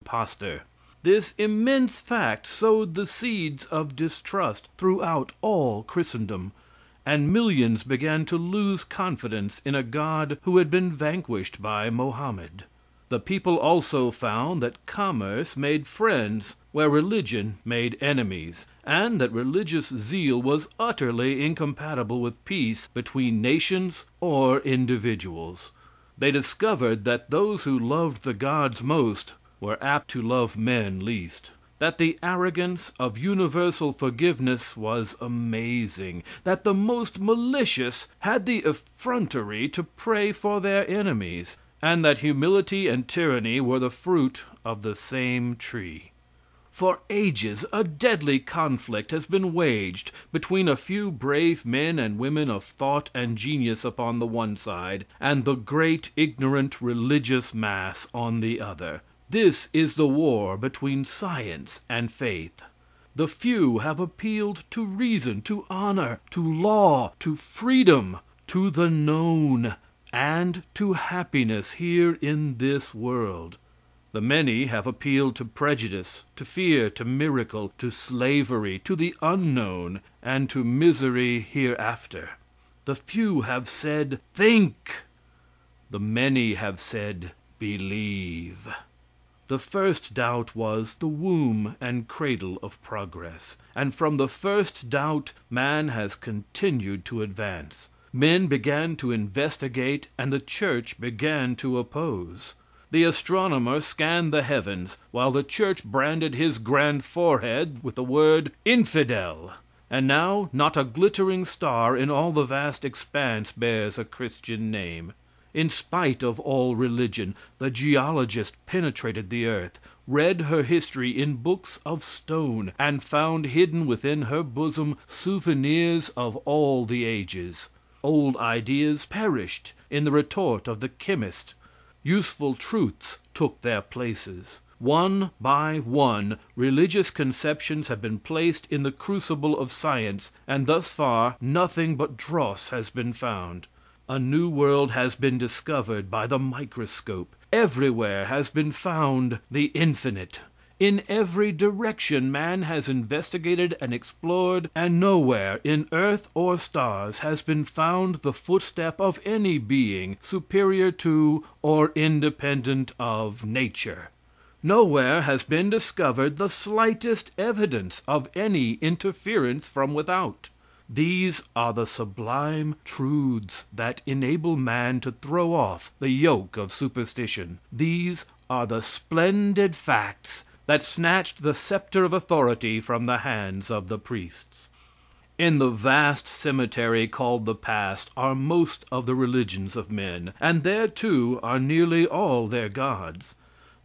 impostor. This immense fact sowed the seeds of distrust throughout all Christendom, and millions began to lose confidence in a God who had been vanquished by Mohammed. The people also found that commerce made friends where religion made enemies, and that religious zeal was utterly incompatible with peace between nations or individuals. They discovered that those who loved the gods most were apt to love men least; that the arrogance of universal forgiveness was amazing; that the most malicious had the effrontery to pray for their enemies; and that humility and tyranny were the fruit of the same tree. For ages a deadly conflict has been waged between a few brave men and women of thought and genius upon the one side, and the great ignorant religious mass on the other. This is the war between science and faith. The few have appealed to reason, to honor, to law, to freedom, to the known, and to happiness here in this world. The many have appealed to prejudice, to fear, to miracle, to slavery, to the unknown, and to misery hereafter. The few have said, think. The many have said, believe. The first doubt was the womb and cradle of progress, and from the first doubt man has continued to advance. Men began to investigate, and the church began to oppose. The astronomer scanned the heavens, while the church branded his grand forehead with the word infidel. And now not a glittering star in all the vast expanse bears a Christian name. In spite of all religion, the geologist penetrated the earth, read her history in books of stone, and found hidden within her bosom souvenirs of all the ages. Old ideas perished in the retort of the chemist. Useful truths took their places. One by one, religious conceptions have been placed in the crucible of science, and thus far nothing but dross has been found. A new world has been discovered by the microscope. Everywhere has been found the infinite. In every direction man has investigated and explored, and nowhere in earth or stars has been found the footstep of any being superior to or independent of nature. Nowhere has been discovered the slightest evidence of any interference from without. These are the sublime truths that enable man to throw off the yoke of superstition. These are the splendid facts that snatched the scepter of authority from the hands of the priests. In the vast cemetery called the past are most of the religions of men, and there too are nearly all their gods.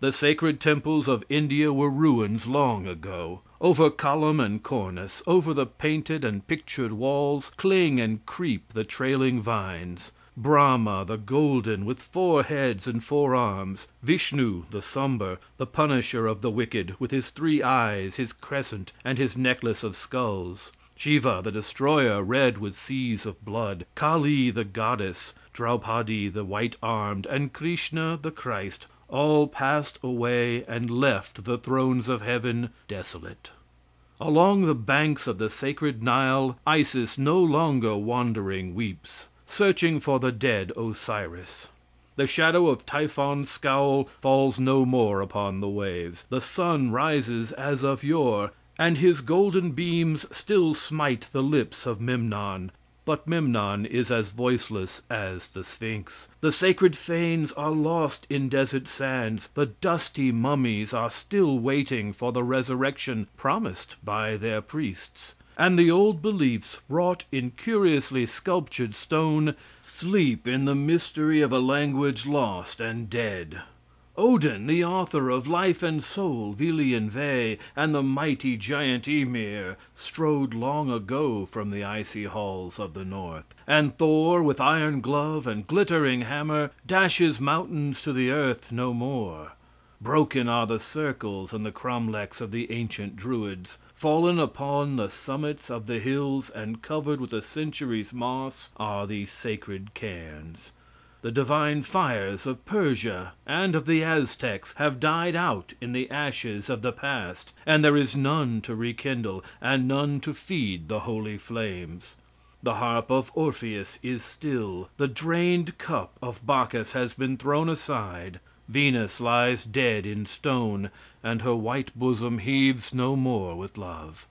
The sacred temples of India were ruins long ago. Over column and cornice, over the painted and pictured walls, cling and creep the trailing vines. Brahma, the golden, with 4 heads and 4 arms; Vishnu, the somber, the punisher of the wicked, with his 3 eyes, his crescent, and his necklace of skulls; Shiva, the destroyer, red with seas of blood; Kali, the goddess; Draupadi, the white-armed; and Krishna, the Christ, all passed away and left the thrones of heaven desolate. Along the banks of the sacred Nile, Isis, no longer wandering, weeps, searching for the dead Osiris. The shadow of Typhon's scowl falls no more upon the waves. The sun rises as of yore, and his golden beams still smite the lips of Memnon, but Memnon is as voiceless as the Sphinx. The sacred fanes are lost in desert sands. The dusty mummies are still waiting for the resurrection promised by their priests. And the old beliefs, wrought in curiously sculptured stone, sleep in the mystery of a language lost and dead. Odin, the author of Life and Soul, Vili and Ve, and the mighty giant Ymir, strode long ago from the icy halls of the north. And Thor, with iron glove and glittering hammer, dashes mountains to the earth no more. Broken are the circles and the cromlechs of the ancient Druids. Fallen upon the summits of the hills and covered with a century's moss are the sacred cairns. The divine fires of Persia and of the Aztecs have died out in the ashes of the past, and there is none to rekindle, and none to feed the holy flames. The harp of Orpheus is still. The drained cup of Bacchus has been thrown aside. Venus lies dead in stone, and her white bosom heaves no more with love.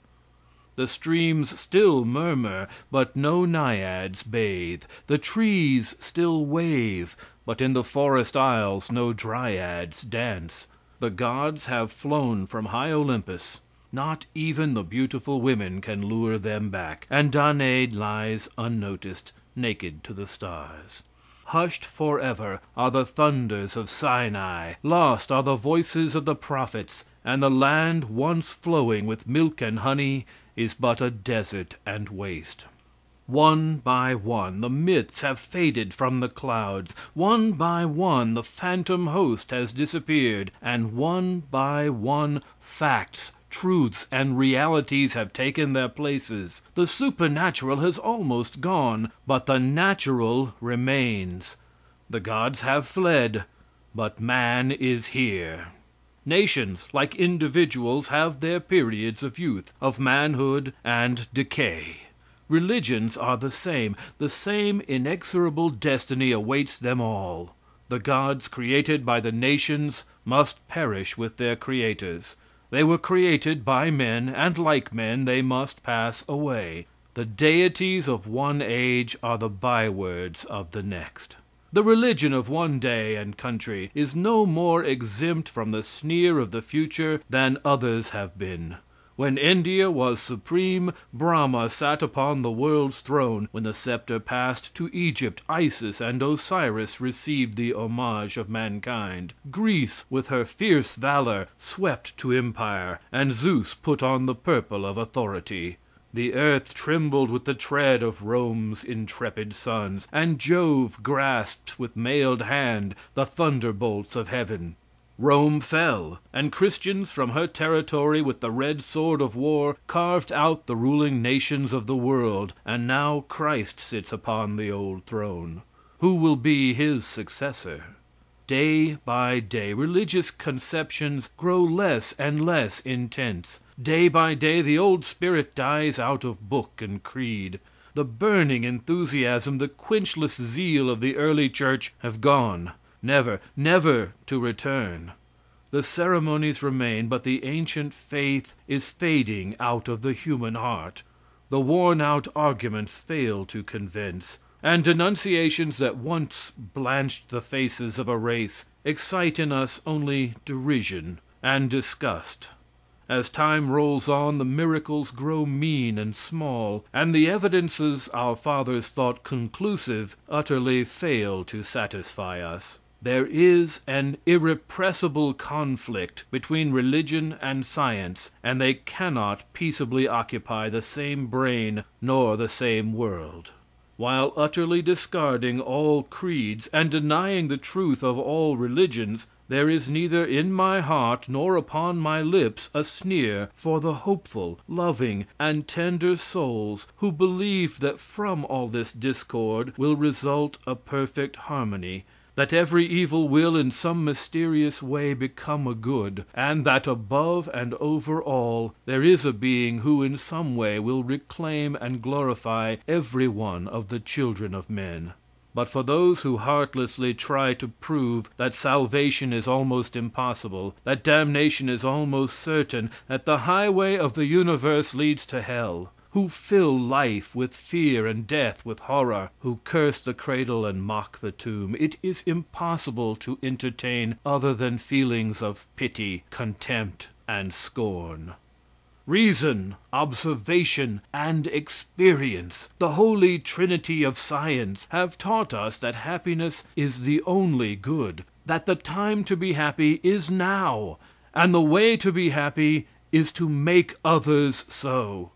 The streams still murmur, but no naiads bathe. The trees still wave, but in the forest aisles no dryads dance. The gods have flown from high Olympus. Not even the beautiful women can lure them back, and Danae lies unnoticed, naked to the stars. Hushed forever are the thunders of Sinai, lost are the voices of the prophets, and the land once flowing with milk and honey is but a desert and waste. One by one the myths have faded from the clouds, one by one the phantom host has disappeared, and one by one facts, truths, and realities have taken their places. The supernatural has almost gone, but the natural remains. The gods have fled, but man is here. Nations, like individuals, have their periods of youth, of manhood and decay. Religions are the same inexorable destiny awaits them all. The gods created by the nations must perish with their creators. They were created by men, and like men they must pass away. The deities of one age are the bywords of the next. The religion of one day and country is no more exempt from the sneer of the future than others have been. When India was supreme, Brahma sat upon the world's throne. When the scepter passed to Egypt, Isis and Osiris received the homage of mankind. Greece, with her fierce valor, swept to empire, and Zeus put on the purple of authority. The earth trembled with the tread of Rome's intrepid sons, and Jove grasped with mailed hand the thunderbolts of heaven. Rome fell, and Christians from her territory with the red sword of war carved out the ruling nations of the world, and now Christ sits upon the old throne. Who will be his successor? Day by day religious conceptions grow less and less intense. Day by day the old spirit dies out of book and creed. The burning enthusiasm, the quenchless zeal of the early church have gone, never, never to return. The ceremonies remain, but the ancient faith is fading out of the human heart. The worn out arguments fail to convince, and denunciations that once blanched the faces of a race excite in us only derision and disgust. As time rolls on, the miracles grow mean and small, and the evidences our fathers thought conclusive utterly fail to satisfy us. There is an irrepressible conflict between religion and science, and they cannot peaceably occupy the same brain nor the same world. While utterly discarding all creeds and denying the truth of all religions, there is neither in my heart nor upon my lips a sneer for the hopeful, loving, and tender souls who believe that from all this discord will result a perfect harmony, that every evil will in some mysterious way become a good, and that above and over all there is a being who in some way will reclaim and glorify every one of the children of men. But for those who heartlessly try to prove that salvation is almost impossible, that damnation is almost certain, that the highway of the universe leads to hell, who fill life with fear and death with horror, who curse the cradle and mock the tomb, it is impossible to entertain other than feelings of pity, contempt, and scorn. Reason, observation, and experience, the holy trinity of science, have taught us that happiness is the only good, that the time to be happy is now, and the way to be happy is to make others so.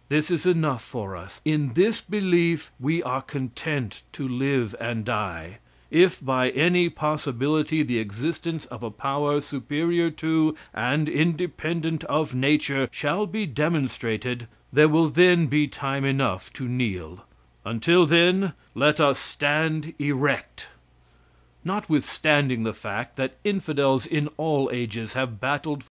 This is enough for us. In this belief we are content to live and die. If by any possibility the existence of a power superior to and independent of nature shall be demonstrated, there will then be time enough to kneel. Until then, let us stand erect. Notwithstanding the fact that infidels in all ages have battled